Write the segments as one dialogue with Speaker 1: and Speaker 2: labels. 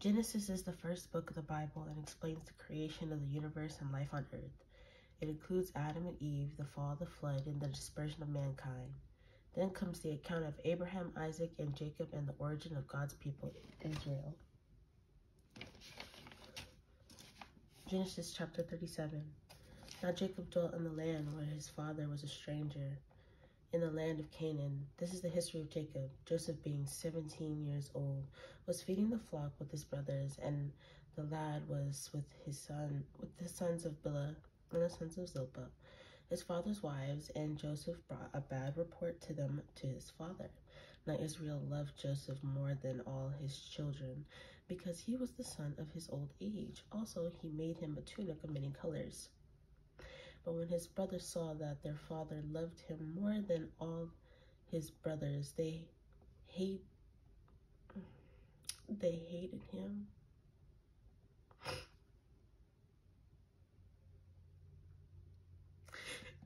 Speaker 1: Genesis is the first book of the Bible and explains the creation of the universe and life on earth. It includes Adam and Eve, the fall, the flood, and the dispersion of mankind. Then comes the account of Abraham, Isaac, and Jacob and the origin of God's people, Israel. Genesis chapter 37. Now Jacob dwelt in the land where his father was a stranger, in the land of Canaan. This is the history of Jacob. Joseph, being 17 years old, was feeding the flock with his brothers, and the lad was with the sons of Bilhah and the sons of Zilpah, his father's wives, and Joseph brought a bad report to them to his father. Now Israel loved Joseph more than all his children, because he was the son of his old age. Also he made him a tunic of many colors. But when his brothers saw that their father loved him more than all his brothers, they hated him.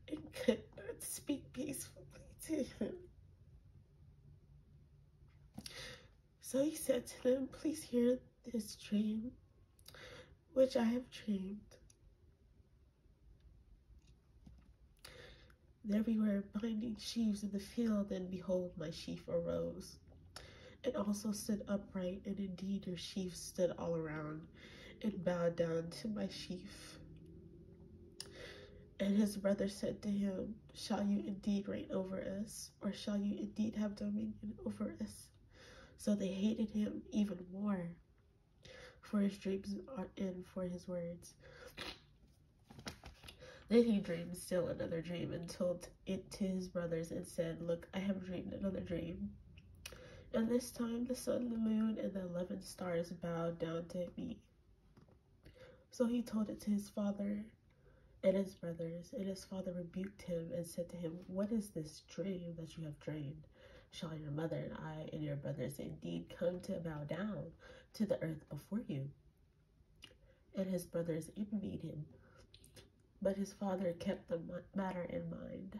Speaker 1: And could not speak peacefully to him. So he said to them, "Please hear this dream, which I have dreamed. There we were binding sheaves in the field, and behold, my sheaf arose, and also stood upright, and indeed your sheaf stood all around, and bowed down to my sheaf." And his brother said to him, "Shall you indeed reign over us, or shall you indeed have dominion over us?" So they hated him even more for his dreams and for his words. Then he dreamed still another dream and told it to his brothers and said, "Look, I have dreamed another dream. And this time the sun, the moon, and the 11 stars bowed down to me." So he told it to his father and his brothers, and his father rebuked him and said to him, "What is this dream that you have dreamed? Shall your mother and I and your brothers indeed come to bow down to the earth before you?" And his brothers envied him, but his father kept the matter in mind.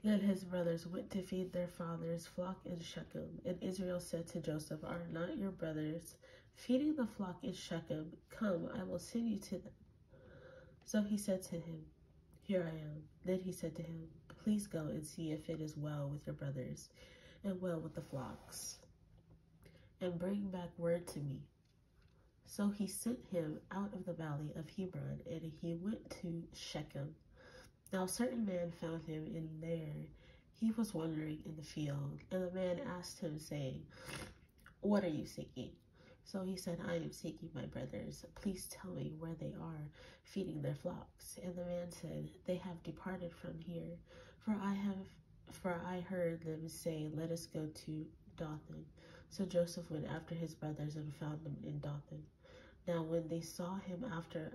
Speaker 1: Then his brothers went to feed their father's flock in Shechem. And Israel said to Joseph, "Are not your brothers feeding the flock in Shechem? Come, I will send you to them." So he said to him, "Here I am." Then he said to him, "Please go and see if it is well with your brothers and well with the flocks, and bring back word to me." So he sent him out of the valley of Hebron, and he went to Shechem. Now a certain man found him in there. He was wandering in the field, and the man asked him, saying, "What are you seeking?" So he said, "I am seeking my brothers. Please tell me where they are, feeding their flocks." And the man said, "They have departed from here, for I heard them say, 'Let us go to Dothan.'" So Joseph went after his brothers and found them in Dothan. Now when they saw him afar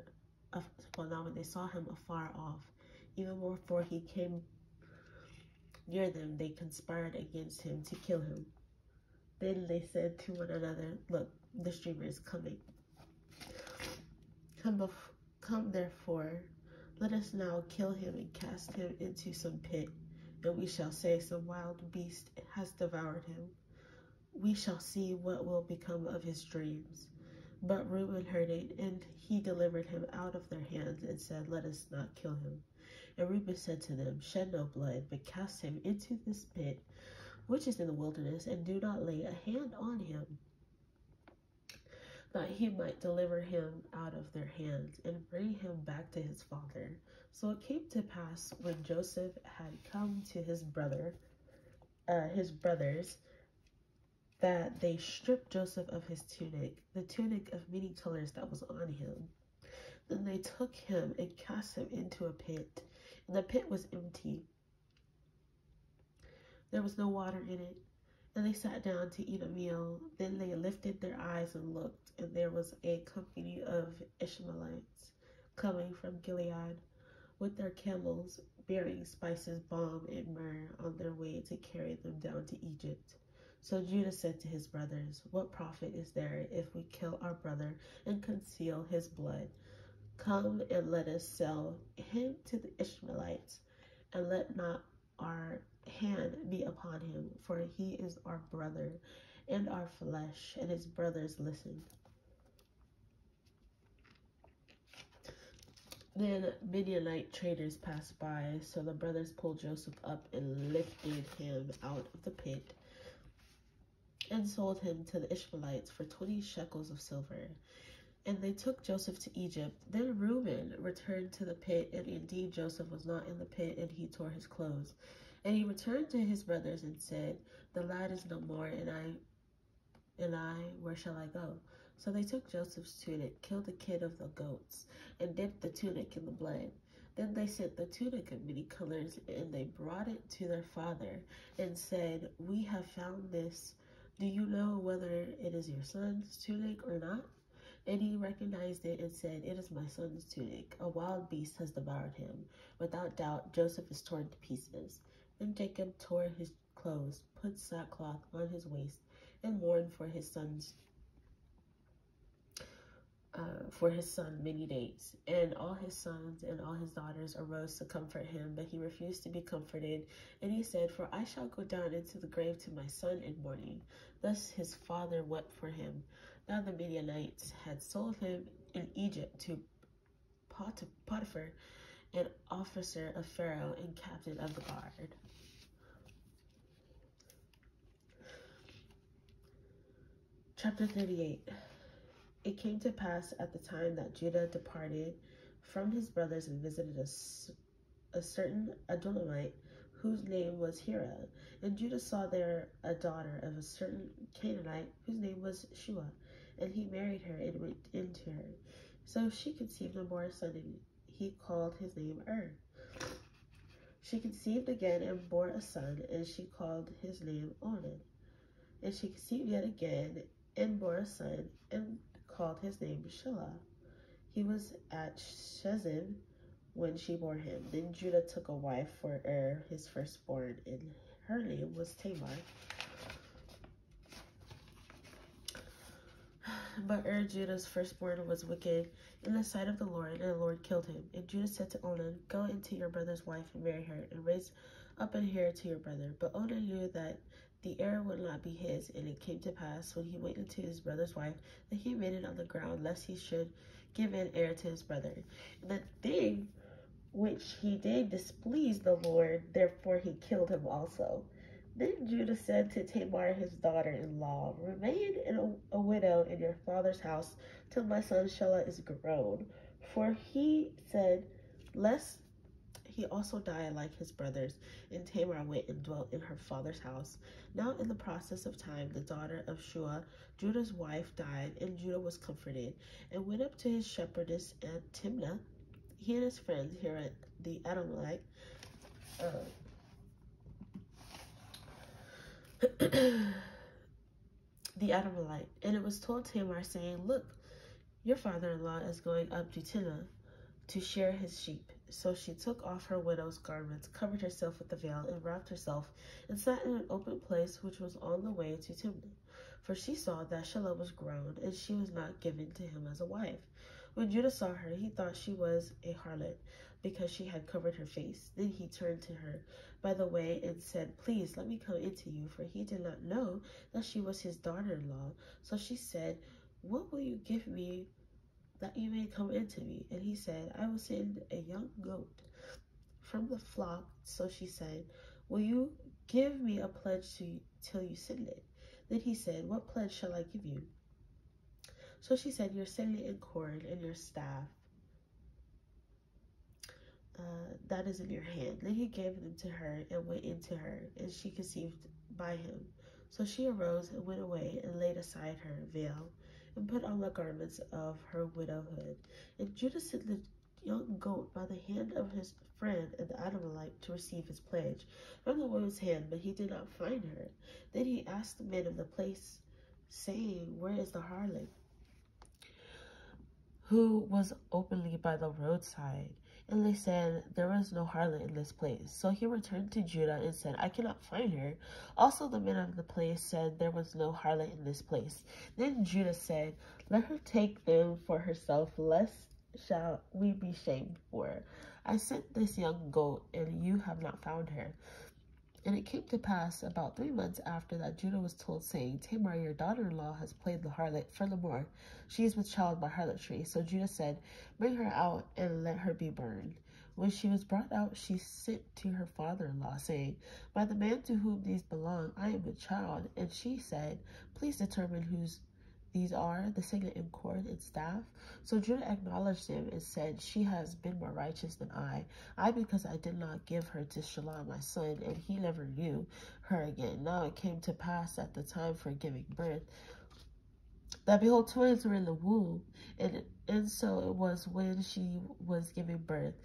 Speaker 1: off, even before he came near them, they conspired against him to kill him. Then they said to one another, "Look, this dreamer is coming. Come therefore, let us now kill him and cast him into some pit, and we shall say some wild beast has devoured him. We shall see what will become of his dreams." But Reuben heard it, and he delivered him out of their hands and said, "Let us not kill him." And Reuben said to them, "Shed no blood, but cast him into this pit, which is in the wilderness, and do not lay a hand on him, that he might deliver him out of their hands and bring him back to his father." So it came to pass, when Joseph had come to his brothers, that they stripped Joseph of his tunic, the tunic of many colors that was on him. Then they took him and cast him into a pit, and the pit was empty. There was no water in it, and they sat down to eat a meal. Then they lifted their eyes and looked, and there was a company of Ishmaelites coming from Gilead with their camels, bearing spices, balm, and myrrh on their way to carry them down to Egypt. So Judah said to his brothers, "What profit is there if we kill our brother and conceal his blood? Come and let us sell him to the Ishmaelites, and let not our hand be upon him, for he is our brother, and our flesh. And his brothers listened. Then Midianite traders passed by, so the brothers pulled Joseph up and lifted him out of the pit and sold him to the Ishmaelites for 20 shekels of silver. And they took Joseph to Egypt. Then Reuben returned to the pit, and indeed Joseph was not in the pit, and he tore his clothes. And he returned to his brothers and said, "The lad is no more, and I, where shall I go?" So they took Joseph's tunic, killed the kid of the goats, and dipped the tunic in the blood. Then they sent the tunic of many colors, and they brought it to their father, and said, "We have found this. Do you know whether it is your son's tunic or not?" And he recognized it and said, "It is my son's tunic. A wild beast has devoured him. Without doubt, Joseph is torn to pieces." Then Jacob tore his clothes, put sackcloth on his waist, and mourned for his son many days. And all his sons and all his daughters arose to comfort him, but he refused to be comforted. And he said, "For I shall go down into the grave to my son in mourning." Thus his father wept for him. Now the Midianites had sold him in Egypt to Potiphar, an officer of Pharaoh and captain of the guard. Chapter 38. It came to pass at the time that Judah departed from his brothers and visited a certain Adullamite whose name was Hira. And Judah saw there a daughter of a certain Canaanite whose name was Shua. And he married her and went into her. So she conceived and bore a son, and he called his name She conceived again and bore a son, and she called his name Onan. And she conceived yet again and bore a son, and called his name Shelah. He was at Shezim when she bore him. Then Judah took a wife for his firstborn, and her name was Tamar. But Judah's firstborn, was wicked in the sight of the Lord, and the Lord killed him. And Judah said to Onan, "Go into your brother's wife and marry her, and raise up an heir to your brother." But Onan knew that the heir would not be his, and it came to pass, when he went into his brother's wife, that he made it on the ground, lest he should give an heir to his brother. And the thing which he did displeased the Lord, therefore he killed him also. Then Judah said to Tamar his daughter-in-law, "Remain a widow in your father's house till my son Shelah is grown." For he said, lest he also die like his brothers. And Tamar went and dwelt in her father's house. Now in the process of time, the daughter of Shua, Judah's wife, died, and Judah was comforted, and went up to his shepherdess at Timnah, he and his friends here at the Adamite, and it was told Tamar, saying, "Look, your father-in-law is going up to Timnah to shear his sheep." So she took off her widow's garments, covered herself with the veil, and wrapped herself, and sat in an open place which was on the way to Timnah. For she saw that Shelah was grown, and she was not given to him as a wife. When Judah saw her, he thought she was a harlot, because she had covered her face. Then he turned to her by the way and said, "Please let me come into you," for he did not know that she was his daughter-in-law. So she said, "What will you give me that you may come into me?" And he said, "I will send a young goat from the flock." So she said, "Will you give me a pledge till you send it?" Then he said, "What pledge shall I give you?" So she said, "Your signet and cord and your staff that is in your hand." Then he gave them to her and went into her, and she conceived by him. So she arose and went away and laid aside her veil and put on the garments of her widowhood. And Judah sent the young goat by the hand of his friend and the Adamite to receive his pledge from the woman's hand, but he did not find her. Then he asked the men of the place, saying, "Where is the harlot who was openly by the roadside?" And they said, "There was no harlot in this place." So he returned to Judah and said, "I cannot find her." Also the men of the place said, "There was no harlot in this place." Then Judah said, "Let her take them for herself, lest shall we be shamed for her. I sent this young goat, and you have not found her." And it came to pass about 3 months after that Judah was told, saying, Tamar, your daughter-in-law, has played the harlot. Furthermore, she is with child by harlotry. So Judah said, bring her out and let her be burned. When she was brought out, she sent to her father-in-law, saying, by the man to whom these belong, I am with child. And she said, please determine whose these are, the signet and cord and staff. So Judah acknowledged him and said, she has been more righteous than I because I did not give her to Shalom my son, and he never knew her again. Now it came to pass at the time for giving birth, that behold, twins were in the womb, and so it was when she was giving birth,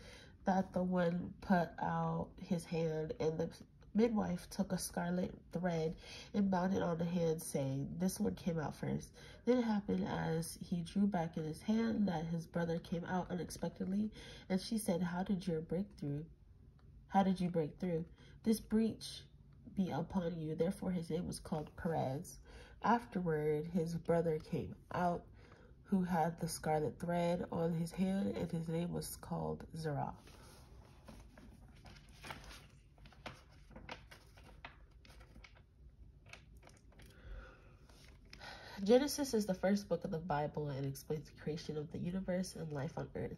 Speaker 1: that the one put out his hand, and the midwife took a scarlet thread and bound it on the hand, saying, this one came out first. Then it happened as he drew back in his hand that his brother came out unexpectedly, and she said, how did you break through? This breach be upon you. Therefore his name was called Perez. Afterward his brother came out, who had the scarlet thread on his hand, and his name was called Zerah. Genesis is the first book of the Bible and explains the creation of the universe and life on earth.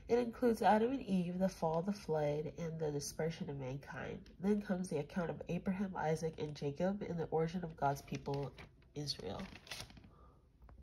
Speaker 1: It includes Adam and Eve, the fall, the flood, and the dispersion of mankind. Then comes the account of Abraham, Isaac, and Jacob, and the origin of God's people, Israel.